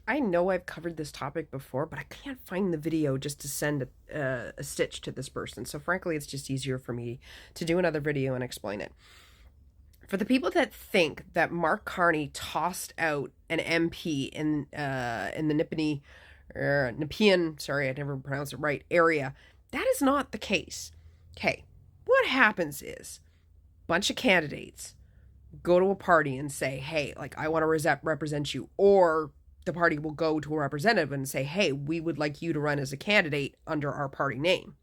I know I've covered this topic before, but I can't find the video just to send a stitch to this person. So frankly, it's just easier for me to do another video and explain it. For the people that think that Mark Carney tossed out an MP in the Nepean, sorry, I never pronounced it right, area, that is not the case. Okay, what happens is a bunch of candidates go to a party and say, hey, like, I want to represent you, or the party will go to a representative and say, hey, we would like you to run as a candidate under our party name.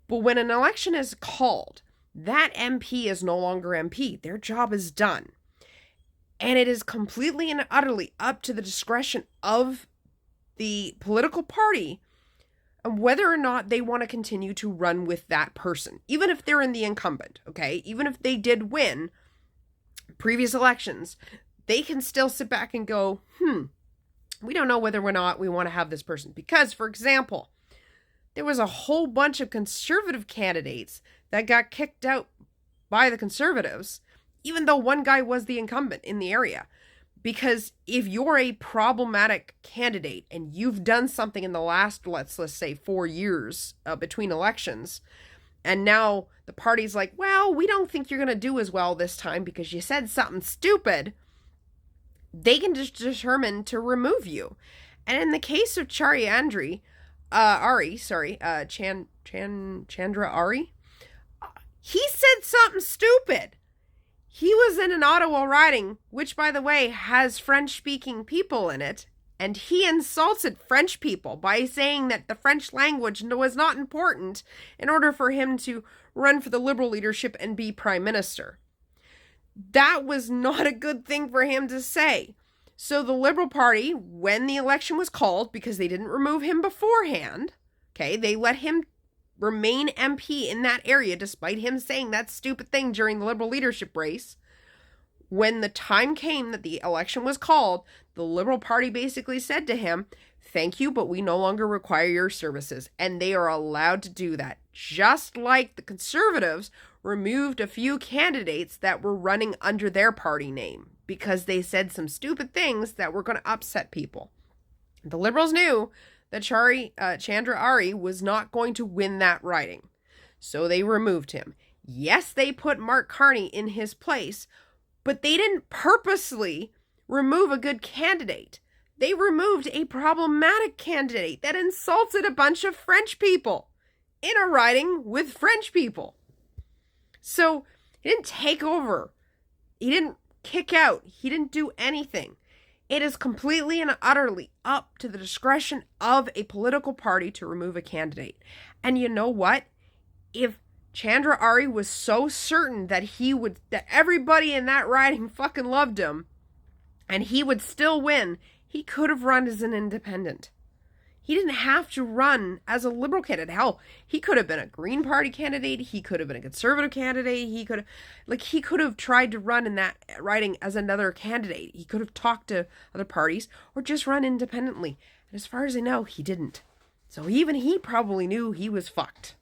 But when an election is called, that MP is no longer MP. Their job is done. And it is completely and utterly up to the discretion of the political party and whether or not they want to continue to run with that person, even if they're in the incumbent, okay? Even if they did win previous elections, they can still sit back and go, we don't know whether or not we want to have this person. Because, for example, there was a whole bunch of conservative candidates that got kicked out by the conservatives, even though one guy was the incumbent in the area. Because if you're a problematic candidate and you've done something in the last, let's say 4 years between elections, and now the party's like, well, we don't think you're going to do as well this time because you said something stupid, they can just determine to remove you. And in the case of Chandra Ari, he said something stupid. He was in an Ottawa riding, which, by the way, has French-speaking people in it, and he insulted French people by saying that the French language was not important in order for him to run for the Liberal leadership and be Prime Minister. That was not a good thing for him to say. So the Liberal Party, when the election was called, because they didn't remove him beforehand, okay, they let him remain MP in that area despite him saying that stupid thing during the Liberal leadership race. When the time came that the election was called, the Liberal Party basically said to him, thank you, but we no longer require your services. And they are allowed to do that. Just like the Conservatives removed a few candidates that were running under their party name because they said some stupid things that were going to upset people. The Liberals knew that Chandra Ari was not going to win that riding, so they removed him. Yes, they put Mark Carney in his place, but they didn't purposely remove a good candidate. They removed a problematic candidate that insulted a bunch of French people in a riding with French people. So he didn't take over. He didn't kick out. He didn't do anything. It is completely and utterly up to the discretion of a political party to remove a candidate. And you know what? If Chandra Ari was so certain that that everybody in that riding fucking loved him, and he would still win, he could have run as an independent. He didn't have to run as a Liberal candidate. Hell, he could have been a Green Party candidate. He could have been a Conservative candidate. He could have tried to run in that riding as another candidate. He could have talked to other parties or just run independently. And as far as I know, he didn't. So even he probably knew he was fucked.